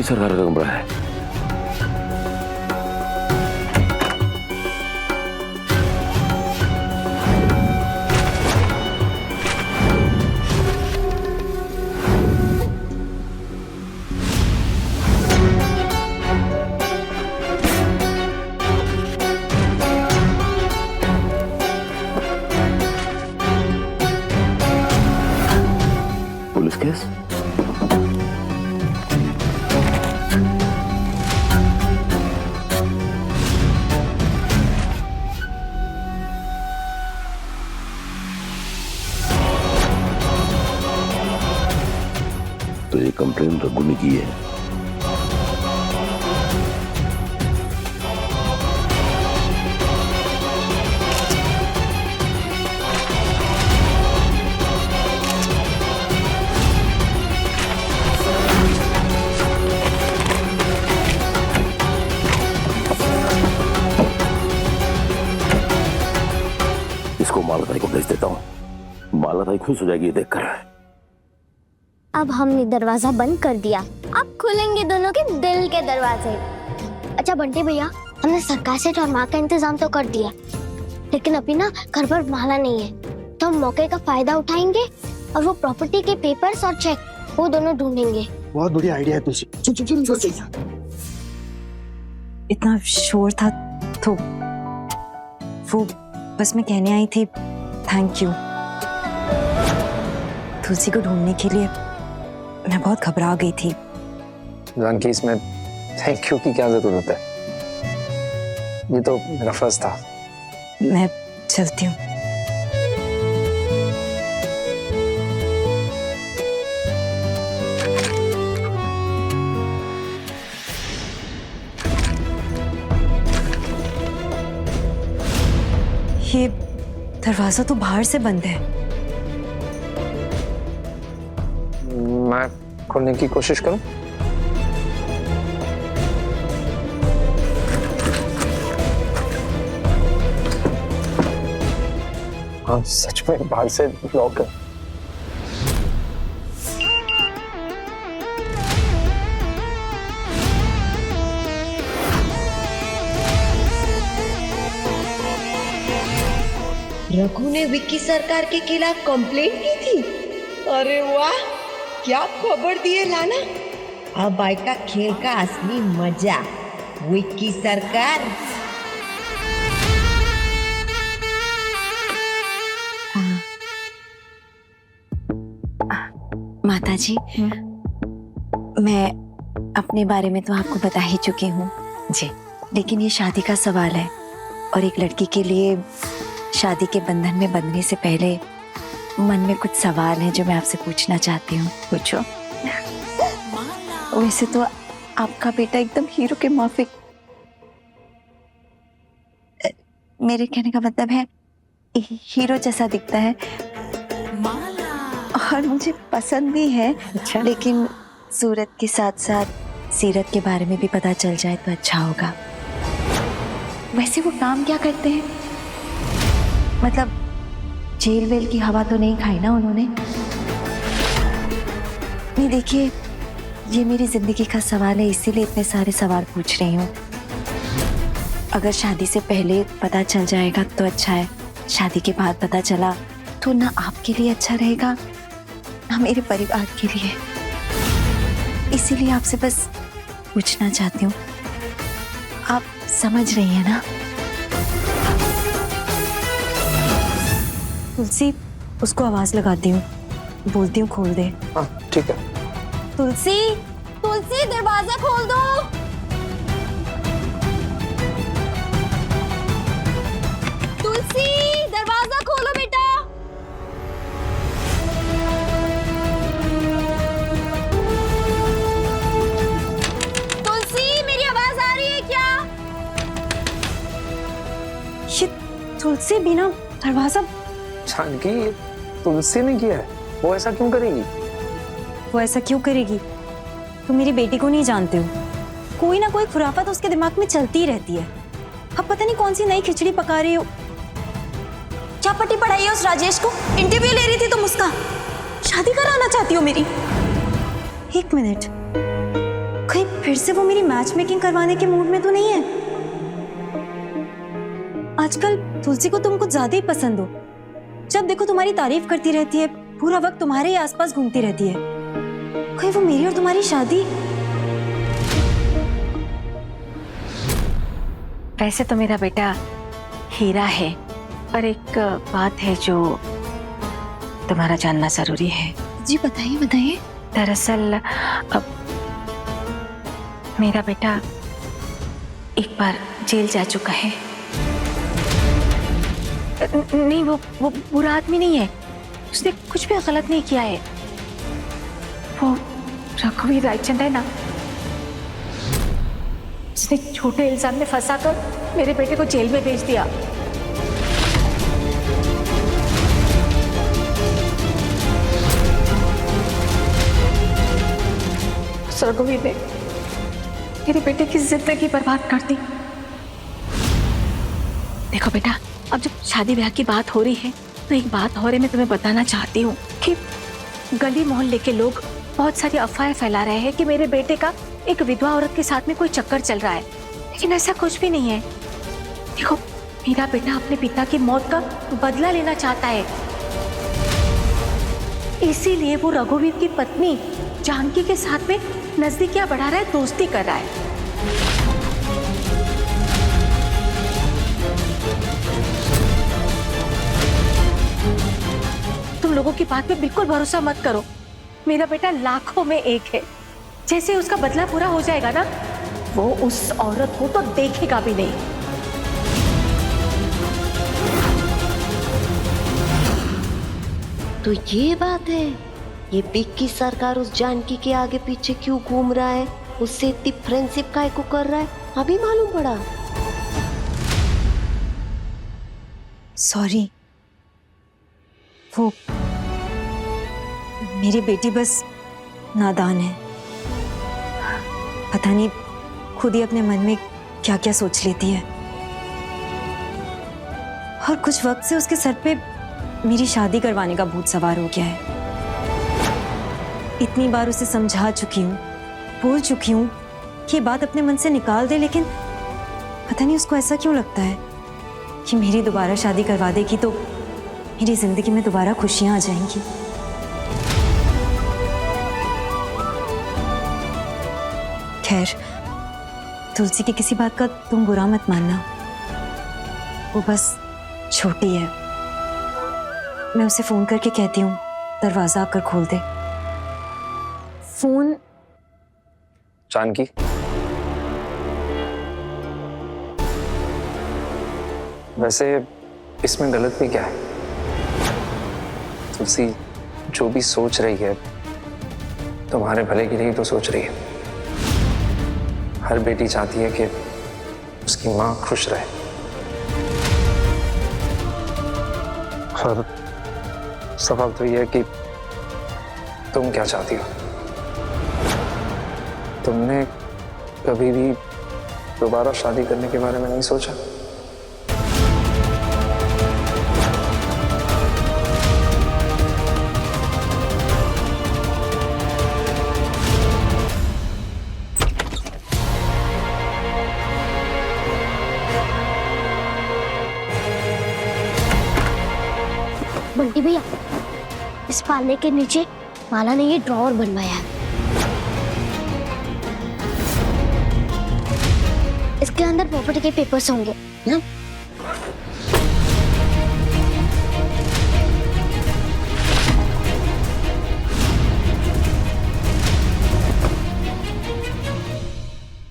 विक्की सरकार का कमरा है। Police case? तो ये कंप्लेन रघु ने की है। इसको मालाताई को भेज देता हूँ। मालाताई खुश हो जाएगी ये देखकर। अब हमने दरवाजा बंद कर दिया, अब खुलेंगे दोनों के दिल के दरवाजे। अच्छा बंटी भैया, हमने सरकार से और माँ का इंतजाम तो कर दिया, लेकिन अभी ना घर पर माला नहीं है, तो हम मौके का फायदा उठाएंगे और वो प्रॉपर्टी के पेपर्स और चेक वो दोनों ढूंढेंगे। बहुत बढ़िया आइडिया है तुलसी। इतना शोर था तो वो बस मैं कहने आई थी थैंक यू। तुलसी को ढूंढने के लिए मैं बहुत घबरा गई थी। जानकी, इसमें थैंक यू की क्या जरूरत है? ये तो मेरा फर्ज था। मैं चलती हूँ। ये दरवाजा तो बाहर से बंद है। मैं खोलने की कोशिश करूं? हाँ, सच में बाहर से लॉक है। रघु ने विक्की सरकार के खिलाफ कंप्लेंट की थी। अरे वाह, क्या खबर दिए लाना। अब आएगा खेल का असली मजा। विक्की सरकार। माताजी, मैं अपने बारे में तो आपको बता ही चुकी हूँ जी, लेकिन ये शादी का सवाल है और एक लड़की के लिए शादी के बंधन में बंधने से पहले मन में कुछ सवाल हैं जो मैं आपसे पूछना चाहती हूँ। पूछो। वैसे तो आपका बेटा एकदम हीरो के माफिक, मेरे कहने का मतलब है हीरो जैसा दिखता है और मुझे पसंद भी है। अच्छा। लेकिन सूरत के साथ साथ सीरत के बारे में भी पता चल जाए तो अच्छा होगा। वैसे वो काम क्या करते हैं? मतलब जेल वेल की हवा तो नहीं खाई ना उन्होंने? नहीं, देखिए ये मेरी जिंदगी का सवाल है, इसीलिए इतने सारे सवाल पूछ रही हूँ। अगर शादी से पहले पता चल जाएगा तो अच्छा है, शादी के बाद पता चला तो ना आपके लिए अच्छा रहेगा ना मेरे परिवार के लिए। इसीलिए आपसे बस पूछना चाहती हूँ, आप समझ रही हैं ना? तुलसी, उसको आवाज लगाती हूँ, बोलती हूँ खोल दे। हाँ ठीक है। तुलसी, तुलसी दरवाजा खोल दो। तुलसी दरवाजा खोलो बेटा। तुलसी, मेरी आवाज आ रही है क्या? ये तुलसी बिना दरवाजा। जानकी, तुलसी ने किया है, वो ऐसा क्यों करेगी? वो ऐसा क्यों करेगी? तुम मेरी बेटी को नहीं जानते हो, कोई ना कोई खुराफात उसके दिमाग में चलती ही रहती है। अब पता नहीं कौन सी नई खिचड़ी पका रही हो। क्या पट्टी पढ़ाई है उस राजेश को? इंटरव्यू ले रही थी तुम उसका, शादी कराना चाहती हो मेरी? एक मिनट, कहीं फिर से वो मेरी मैच मेकिंग करवाने के मूड में तो नहीं है? आजकल तुलसी को तुम कुछ ज्यादा ही पसंद हो। जब देखो तुम्हारी तारीफ करती रहती है, पूरा वक्त तुम्हारे ही आसपास घूमती रहती है। कहीं वो मेरी और तुम्हारी शादी? वैसे तो मेरा बेटा हीरा है, पर एक बात है जो तुम्हारा जानना जरूरी है। जी बताइए बताइए। दरअसल अब मेरा बेटा एक बार जेल जा चुका है। नहीं, वो बुरा आदमी नहीं है, उसने कुछ भी गलत नहीं किया है। वो रघुवीर रायचंद है ना, उसने छोटे इल्जाम में फंसाकर मेरे बेटे को जेल में भेज दिया। रघुवीर ने मेरे बेटे की जिंदगी बर्बाद कर दी। देखो बेटा, अब जब शादी ब्याह की बात हो रही है तो एक बात और है, मैं तुम्हें बताना चाहती हूँ कि गली मोहल्ले के लोग बहुत सारी अफवाहें फैला रहे हैं कि मेरे बेटे का एक विधवा औरत के साथ में कोई चक्कर चल रहा है, लेकिन ऐसा कुछ भी नहीं है। देखो, मेरा बेटा अपने पिता की मौत का बदला लेना चाहता है, इसीलिए वो रघुवीर की पत्नी जानकी के साथ में नजदीकियां बढ़ा रहा है, दोस्ती कर रहा है। तुम लोगों की बात पे बिल्कुल भरोसा मत करो। मेरा बेटा लाखों में एक है। जैसे उसका बदला पूरा हो जाएगा ना, वो उस औरत को तो देखेगा भी नहीं। तो ये बात है, ये विक्की सरकार उस जानकी के आगे पीछे क्यों घूम रहा है, उससे इतनी फ्रेंडशिप काहे को कर रहा है, अभी मालूम पड़ा। सॉरी, वो मेरी बेटी बस नादान है। पता नहीं खुद ही अपने मन में क्या क्या सोच लेती है, और कुछ वक्त से उसके सर पे मेरी शादी करवाने का भूत सवार हो गया है। इतनी बार उसे समझा चुकी हूँ, बोल चुकी हूँ कि ये बात अपने मन से निकाल दे, लेकिन पता नहीं उसको ऐसा क्यों लगता है कि मेरी दोबारा शादी करवा देगी तो मेरी जिंदगी में दोबारा खुशियां आ जाएंगी। खैर, तुलसी की किसी बात का तुम बुरा मत मानना, वो बस छोटी है। मैं उसे फोन करके कहती हूँ दरवाजा आकर खोल दे। फोन? जानकी, वैसे इसमें गलत भी क्या है? तुलसी जो भी सोच रही है तुम्हारे भले के लिए ही तो सोच रही है। हर बेटी चाहती है कि उसकी माँ खुश रहे, और सवाल तो यह है कि तुम क्या चाहती हो? तुमने कभी भी दोबारा शादी करने के बारे में नहीं सोचा? बंटी भैया, इस पाले के नीचे माला ने ये ड्रॉअर बनवाया है। इसके अंदर प्रॉपर्टी के पेपर्स होंगे ना?